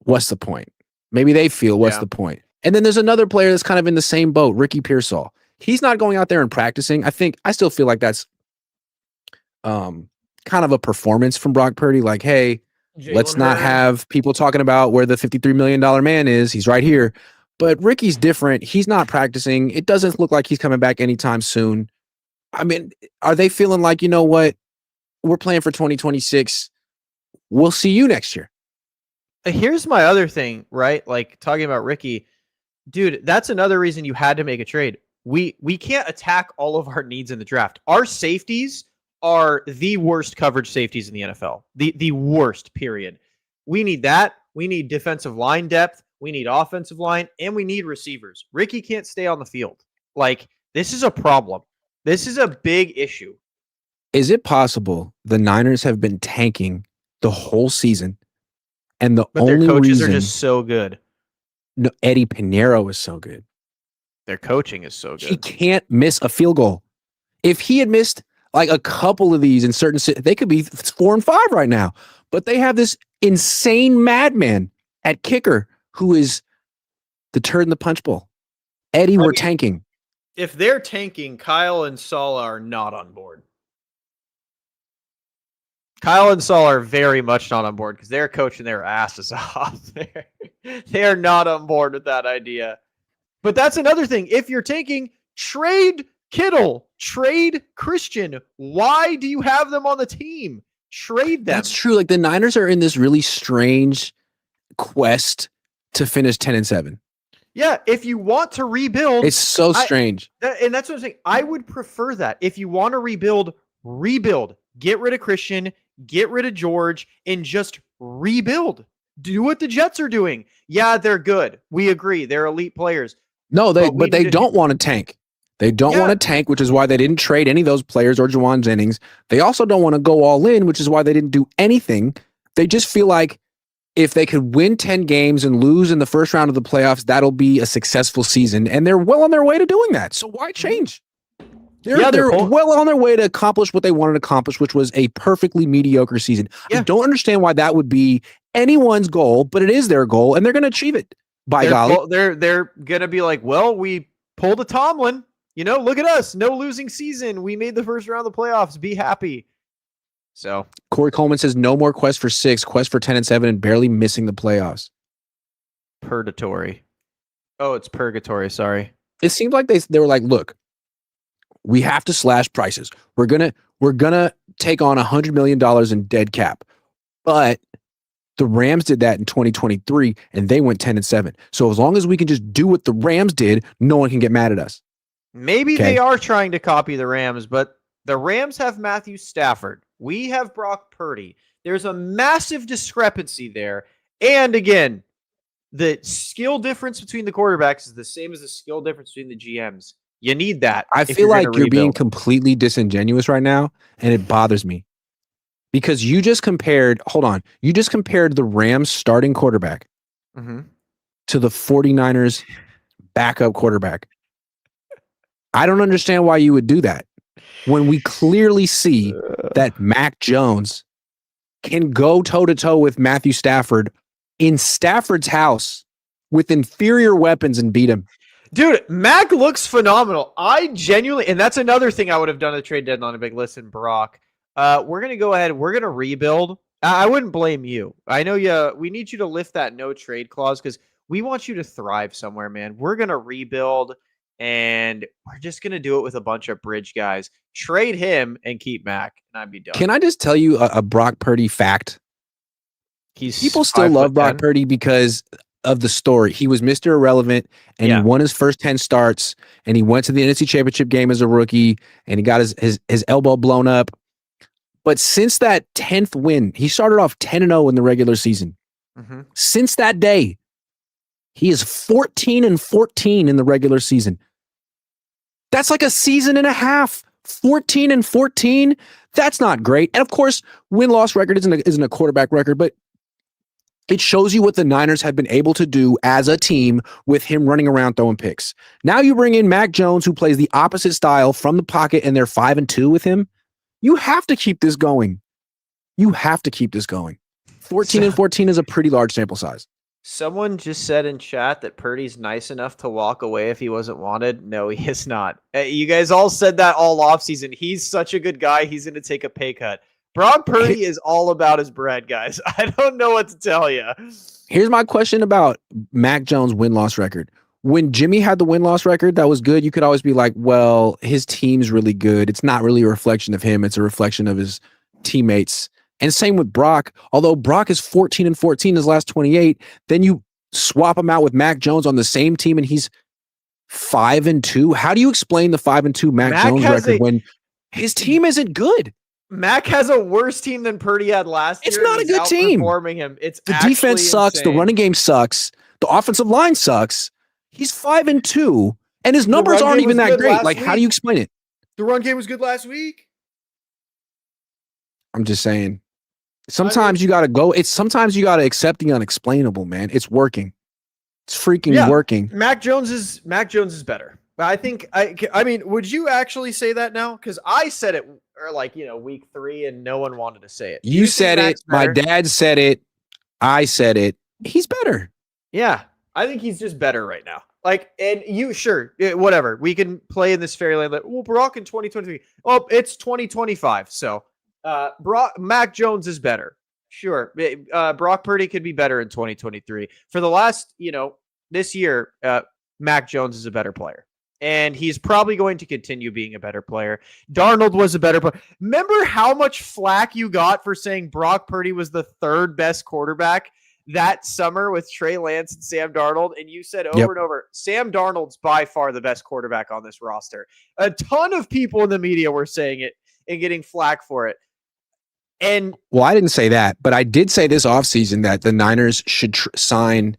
what's the point? Maybe they feel, what's the point? And then there's another player that's kind of in the same boat, Ricky Pearsall. He's not going out there and practicing. I still feel like that's kind of a performance from Brock Purdy. Like, hey, let's not have people talking about where the $53 million man is. He's right here. But Ricky's different. He's not practicing. It doesn't look like he's coming back anytime soon. I mean, are they feeling like, you know what? We're playing for 2026. We'll see you next year. Here's my other thing, right? Like, talking about Ricky, dude, that's another reason you had to make a trade. We can't attack all of our needs in the draft. Our safeties are the worst coverage safeties in the NFL. The worst, period. We need that. We need defensive line depth. We need offensive line, and we need receivers. Ricky can't stay on the field. Like, this is a problem. This is a big issue. Is it possible the Niners have been tanking the whole season, and the But their only coaches are reason just so good. Eddie Pinheiro is so good? Their coaching is so He good. can't miss a field goal. If he had missed like a couple of these in certain, they could be 4-5 right now. But they have this insane madman at kicker who is the turd in the punch bowl. Eddie, we're tanking. If they're tanking, Kyle and Saul are not on board. Kyle and Saul are very much not on board because they're coaching their asses off. They are not on board with that idea. But that's another thing. If you're tanking, trade Kittle, trade Christian. Why do you have them on the team? Trade them. That's true. Like the Niners are in this really strange quest to finish 10-7. Yeah, if you want to rebuild, it's so strange. And that's what I'm saying. I would prefer that. If you want to rebuild. Get rid of Christian, get rid of George, and just rebuild. Do what the Jets are doing. Yeah, they're good. We agree. They're elite players. No, but they don't want to tank. They don't want to tank, which is why they didn't trade any of those players or Juwan Jennings. They also don't want to go all in, which is why they didn't do anything. They just feel like if they could win 10 games and lose in the first round of the playoffs, that'll be a successful season. And they're well on their way to doing that. So why change? They're well on their way to accomplish what they wanted to accomplish, which was a perfectly mediocre season. I don't understand why that would be anyone's goal, but it is their goal, and they're going to achieve it. By golly. They're going to be like, well, we pulled a Tomlin. Look at us. No losing season. We made the first round of the playoffs. Be happy. So Corey Coleman says no more quest for 6, quest for 10-7, and barely missing the playoffs. Purgatory. Oh, it's purgatory. Sorry. It seemed like they were like, look, we have to slash prices. We're gonna take on $100 million in dead cap. But the Rams did that in 2023 and they went 10-7. So as long as we can just do what the Rams did, no one can get mad at us. Maybe they are trying to copy the Rams, but the Rams have Matthew Stafford. We have Brock Purdy. There's a massive discrepancy there. And again, the skill difference between the quarterbacks is the same as the skill difference between the GMs. You need that. I feel like you're being completely disingenuous right now, and it bothers me. Because you just compared the Rams starting quarterback to the 49ers backup quarterback. I don't understand why you would do that when we clearly see that Mac Jones can go toe-to-toe with Matthew Stafford in Stafford's house with inferior weapons and beat him. Dude, Mac looks phenomenal. I genuinely, and that's another thing I would have done at the trade deadline. Big listen, Brock. We're going to go ahead. We're going to rebuild. I wouldn't blame you. I know we need you to lift that no trade clause because we want you to thrive somewhere, man. We're going to rebuild, and we're just going to do it with a bunch of bridge guys. Trade him and keep Mac, and I'd be done. Can I just tell you a Brock Purdy fact? People still love Brock Purdy because of the story. He was Mr. Irrelevant, and he won his first 10 starts, and he went to the NFC Championship game as a rookie, and he got his elbow blown up. But since that 10th win, he started off 10-0 in the regular season. Since that day, he is 14-14 in the regular season. That's like a season and a half. 14-14. That's not great. And of course, win-loss record isn't a quarterback record, but it shows you what the Niners have been able to do as a team with him running around throwing picks. Now you bring in Mac Jones, who plays the opposite style from the pocket, and they're 5-2 with him. You have to keep this going. 14-14 is a pretty large sample size. Someone just said in chat that Purdy's nice enough to walk away if he wasn't wanted. No, he is not. You guys all said that all offseason. He's such a good guy. He's going to take a pay cut. Brock Purdy is all about his bread, guys. I don't know what to tell you. Here's my question about Mac Jones' win-loss record. When Jimmy had the win-loss record that was good, you could always be like, well, his team's really good. It's not really a reflection of him. It's a reflection of his teammates. And same with Brock. Although Brock is 14-14 his last 28, then you swap him out with Mac Jones on the same team and he's 5-2. How do you explain the 5-2 Mac Jones record when his team isn't good? Mac has a worse team than Purdy had last year. It's not a good team. Him. It's the defense sucks. Insane. The running game sucks. The offensive line sucks. He's 5-2, And his numbers aren't even that great. Like, how do you explain it? The run game was good last week. I'm just saying. Sometimes you got to go. Sometimes you got to accept the unexplainable, man. It's working. It's freaking working. Mac Jones is better. But I think I mean, would you actually say that now? Because I said it week 3 and no one wanted to say it. You said it. My dad said it. I said it. He's better. Yeah. I think he's just better right now. Like, and whatever. We can play in this fairyland that, well, Brock in 2023. Oh, it's 2025. So Mac Jones is better. Sure. Brock Purdy could be better in 2023. For the last, this year, Mac Jones is a better player. And he's probably going to continue being a better player. Darnold was a better player. Remember how much flack you got for saying Brock Purdy was the 3rd best quarterback that summer with Trey Lance and Sam Darnold? And you said over and over, Sam Darnold's by far the best quarterback on this roster. A ton of people in the media were saying it and getting flack for it. And well, I didn't say that, but I did say this offseason that the Niners should sign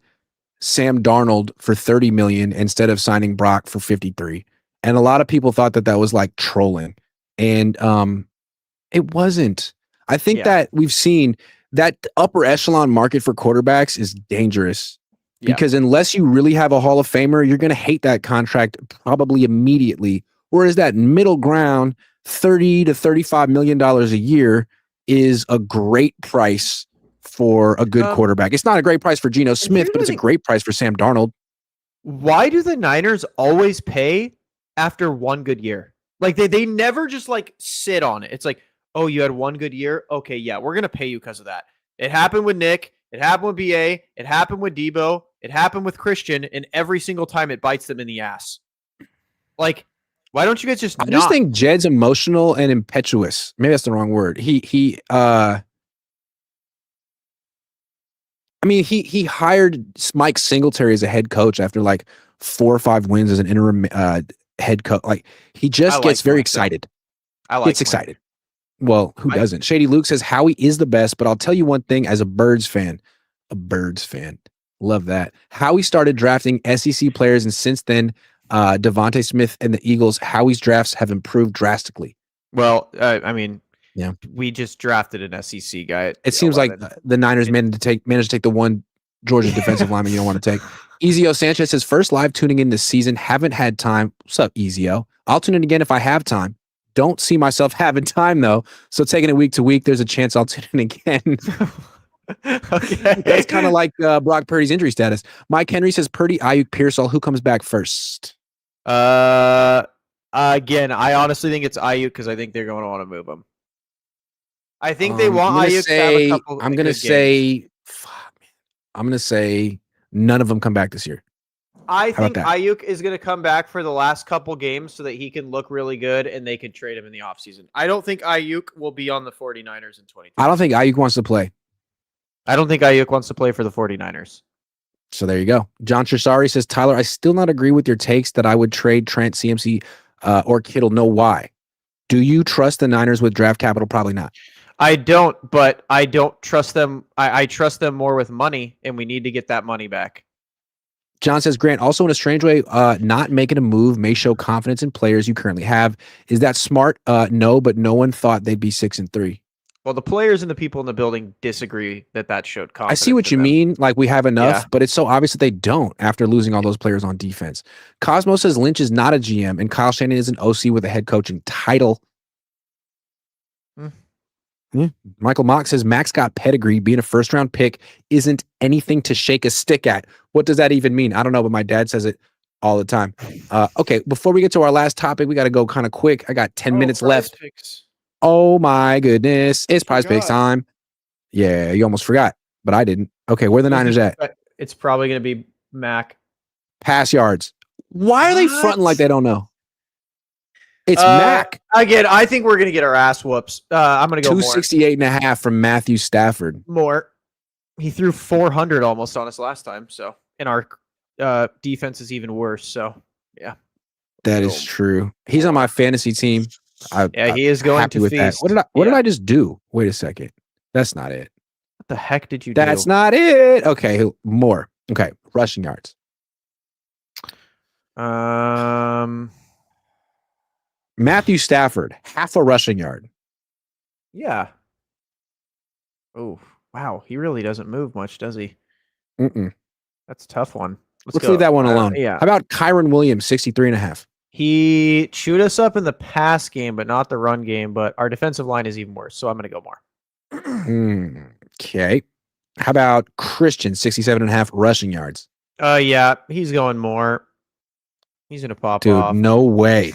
Sam Darnold for $30 million instead of signing Brock for $53. And a lot of people thought that was like trolling. And it wasn't. I think that we've seen that upper echelon market for quarterbacks is dangerous because unless you really have a Hall of Famer, you're going to hate that contract probably immediately. Whereas that middle ground, $30 to $35 million a year, is a great price for a good quarterback. It's not a great price for Geno Smith, but it's a great price for Sam Darnold. Why do the Niners always pay after one good year? Like they never just like sit on it. It's like, oh, you had one good year? Okay, yeah, we're going to pay you because of that. It happened with Nick. It happened with BA. It happened with Debo. It happened with Christian. And every single time it bites them in the ass. Like, why don't you guys just I just think Jed's emotional and impetuous. Maybe that's the wrong word. He hired Mike Singletary as a head coach after like 4 or 5 wins as an interim head coach. Like he just gets very excited. Gets excited. Well, who doesn't? Shady Luke says Howie is the best, but I'll tell you one thing as a Birds fan, love that. Howie started drafting SEC players, and since then, Devontae Smith and the Eagles, Howie's drafts have improved drastically. Well, we just drafted an SEC guy. It seems like the Niners managed to take the one Georgia defensive lineman you don't want to take. Ezio Sanchez says, first live tuning in this season. Haven't had time. What's up, Ezio? I'll tune in again if I have time. Don't see myself having time, though. So taking it week to week, there's a chance I'll tune in again. Okay. That's kind of like Brock Purdy's injury status. Mike Henry says, Purdy, Ayuk, Pearsall, who comes back first? Again, I honestly think it's Ayuk because I think they're going to want to move him. I think they want Ayuk to have a couple. I'm going to say none of them come back this year. I think Ayuk is going to come back for the last couple games so that he can look really good and they can trade him in the offseason. I don't think Ayuk will be on the 49ers in 2020. I don't think Ayuk wants to play. I don't think Ayuk wants to play for the 49ers. So there you go. John Trisari says, Tyler, I still not agree with your takes that I would trade Trent, CMC, or Kittle. No, why? Do you trust the Niners with draft capital? Probably not. I don't, but I don't trust them. I trust them more with money, and we need to get that money back. John says, Grant, also in a strange way, not making a move may show confidence in players you currently have. Is that smart? No, but no one thought they'd be 6-3. Well, the players and the people in the building disagree that showed confidence. I see what you mean. Like we have enough, but it's so obvious that they don't after losing all those players on defense. Cosmo says Lynch is not a GM and Kyle Shanahan is an OC with a head coaching title. Yeah. Michael Mock says Max got pedigree. Being a first-round pick isn't anything to shake a stick at. What does that even mean? I don't know, but my dad says it all the time. Okay, before we get to our last topic, we got to go kind of quick. I got 10 minutes left. Picks. Oh my goodness. It's Prize Picks time. Yeah, you almost forgot, but I didn't. Okay, where are the Niners at? It's probably going to be Mac. Pass yards. Why are they fronting like they don't know? It's Mac. Again, I think we're going to get our ass whoops. I'm going to go 268.5 from Matthew Stafford. More. He threw 400 almost on us last time. So, and our defense is even worse. So, yeah. That is true. He's on my fantasy team. He is going to feast. That. What did I just do? Wait a second. That's not it. What the heck did you do? That's not it. Okay, more. Okay, rushing yards. Matthew Stafford, half a rushing yard. Yeah. Oh, wow. He really doesn't move much, does he? Mm-mm. That's a tough one. Let's leave that one alone. Yeah. How about Kyron Williams, 63.5? He chewed us up in the pass game, but not the run game. But our defensive line is even worse. So I'm going to go more. Okay. How about Christian, 67.5 rushing yards? Yeah. He's going more. He's going to pop Dude, off. no way.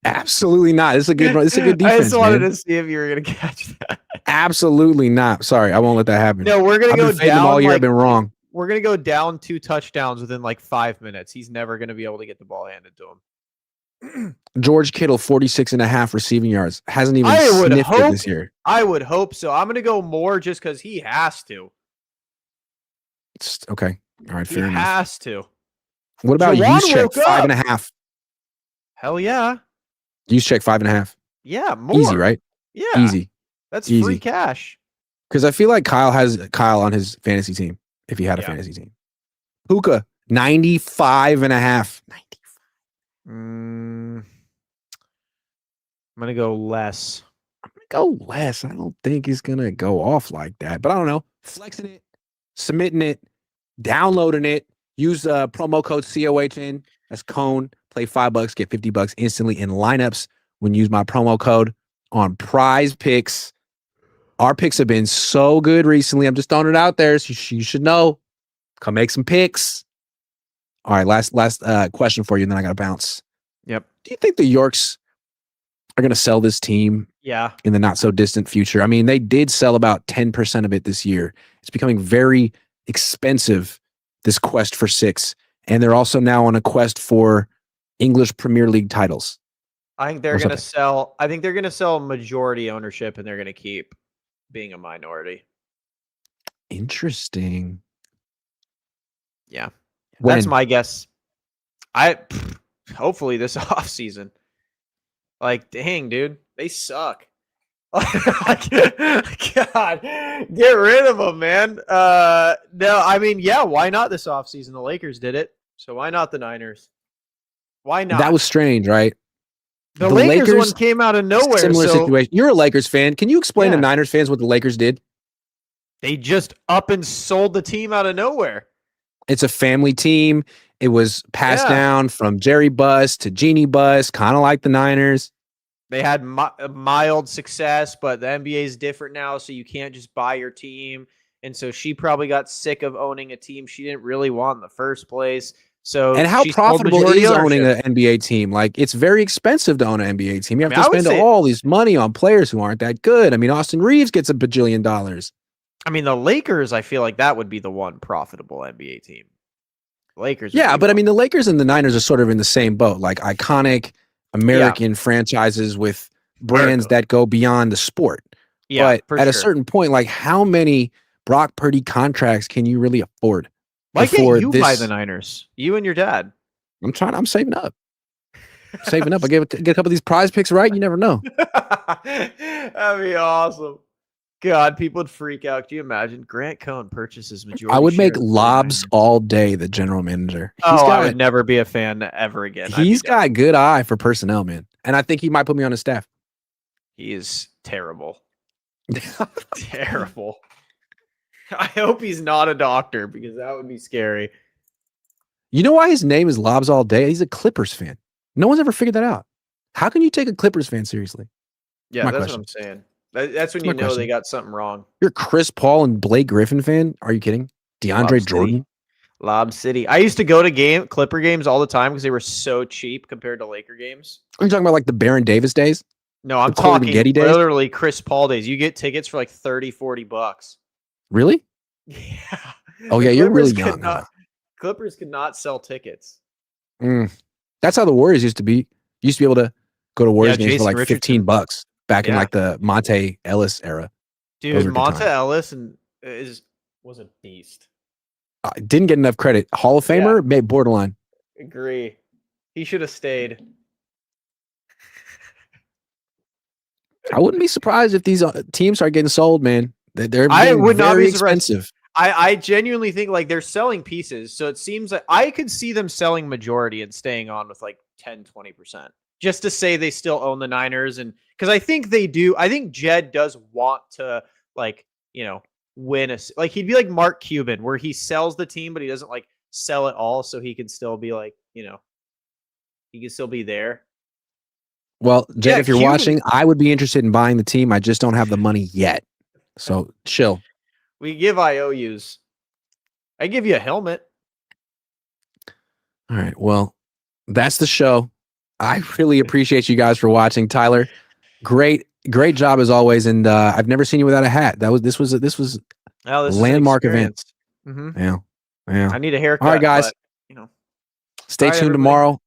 Absolutely not. This is a good defense, I just wanted man. to see if you were going to catch that. Absolutely not. Sorry, I won't let that happen. No, we're going to go down. All year. I've been wrong. We're going to go down 2 touchdowns within like 5 minutes. He's never going to be able to get the ball handed to him. George Kittle, 46.5 receiving yards. Hasn't even sniffed it this year. I would hope so. I'm going to go more just because he has to. Okay. All right, fair enough. He has to. What about Juszczyk, 5.5? Hell yeah. Juszczyk, 5.5. Yeah, more. Easy, right? Yeah. Easy. That's Easy. free cash. Because I feel like Kyle has Kyle on his fantasy team, if he had a fantasy team. Puka, 95.5. I'm going to go less. I don't think he's going to go off like that. But I don't know. Flexing it, submitting it, downloading it. Use promo code COHN. That's Cohn. Play $5, get $50 instantly in lineups when you use my promo code on Prize Picks. Our picks have been so good recently. I'm just throwing it out there. So you should know. Come make some picks. All right, last question for you, and then I got to bounce. Yep. Do you think the Yorks are going to sell this team? Yeah. In the not so distant future? I mean, they did sell about 10% of it this year. It's becoming very expensive, this quest for 6. And they're also now on a quest for English Premier League titles. I think they're going to sell. I think they're going to sell majority ownership, and they're going to keep being a minority. Interesting. Yeah. That's my guess. Hopefully this offseason. Like, dang, dude, they suck. God, get rid of them, man. No, I mean, yeah, why not this offseason? The Lakers did it, so why not the Niners? Why not? That was strange, right? The Lakers one came out of nowhere. Similar situation. You're a Lakers fan. Can you explain to Niners fans what the Lakers did? They just up and sold the team out of nowhere. It's a family team. It was passed down from Jerry Buss to Jeannie Buss, kind of like the Niners. They had mild success, but the NBA is different now, so you can't just buy your team. And so she probably got sick of owning a team she didn't really want in the first place. So, and how profitable is owning an NBA team? Like, it's very expensive to own an NBA team. You have to spend all these money on players who aren't that good. I mean, Austin Reeves gets $1 billion. I mean, the Lakers, I feel like that would be the one profitable NBA team. Lakers. Yeah, but I mean, the Lakers and the Niners are sort of in the same boat, like iconic American franchises with brands that go beyond the sport. Yeah, but at a certain point, like, how many Brock Purdy contracts can you really afford? Why can't you buy the Niners? You and your dad. I'm saving up. I get a couple of these prize picks right. You never know. That'd be awesome. God, people would freak out. Can you imagine? Grant Cohn purchases majority. I would make Lobs all day the general manager. I would never be a fan ever again. He's got good eye for personnel, man. And I think he might put me on his staff. He is terrible. Terrible. I hope he's not a doctor because that would be scary. You know why his name is Lobs all day? He's a Clippers fan. No one's ever figured that out. How can you take a Clippers fan seriously? Yeah, that's what I'm saying. That's when you know they got something wrong. You're a Chris Paul and Blake Griffin fan? Are you kidding? DeAndre Jordan? Lob City. I used to go to Clipper games all the time because they were so cheap compared to Laker games. Are you talking about like the Baron Davis days? No, I'm talking literally Chris Paul days. You get tickets for like $30-$40. Really? Yeah. Oh, yeah, you're really young. Clippers could not sell tickets. That's how the Warriors used to be. You used to be able to go to Warriors games for like $15 back in like the Monte Ellis era. Dude, Monte Ellis was a beast. Didn't get enough credit. Hall of Famer, made borderline. Agree. He should have stayed. I wouldn't be surprised if these teams start getting sold, man. They're I would not be expensive. I genuinely think like they're selling pieces. So it seems like I could see them selling majority and staying on with like 10-20%. Just to say they still own the Niners. And because I think they do, I think Jed does want to like, win like he'd be like Mark Cuban, where he sells the team, but he doesn't like sell it all, so he can still be like, he can still be there. Well, Jed, Yeah, if you're Cuban. watching, I would be interested in buying the team. I just don't have the money yet. So chill. We give IOUs. I give you a helmet. All right. Well, that's the show. I really appreciate you guys for watching. Tyler, great job as always. And I've never seen you without a hat. This was Oh, a this landmark is an event. experience. Yeah. I need a haircut. All right, guys. But, Stay All right, tuned everybody. tomorrow.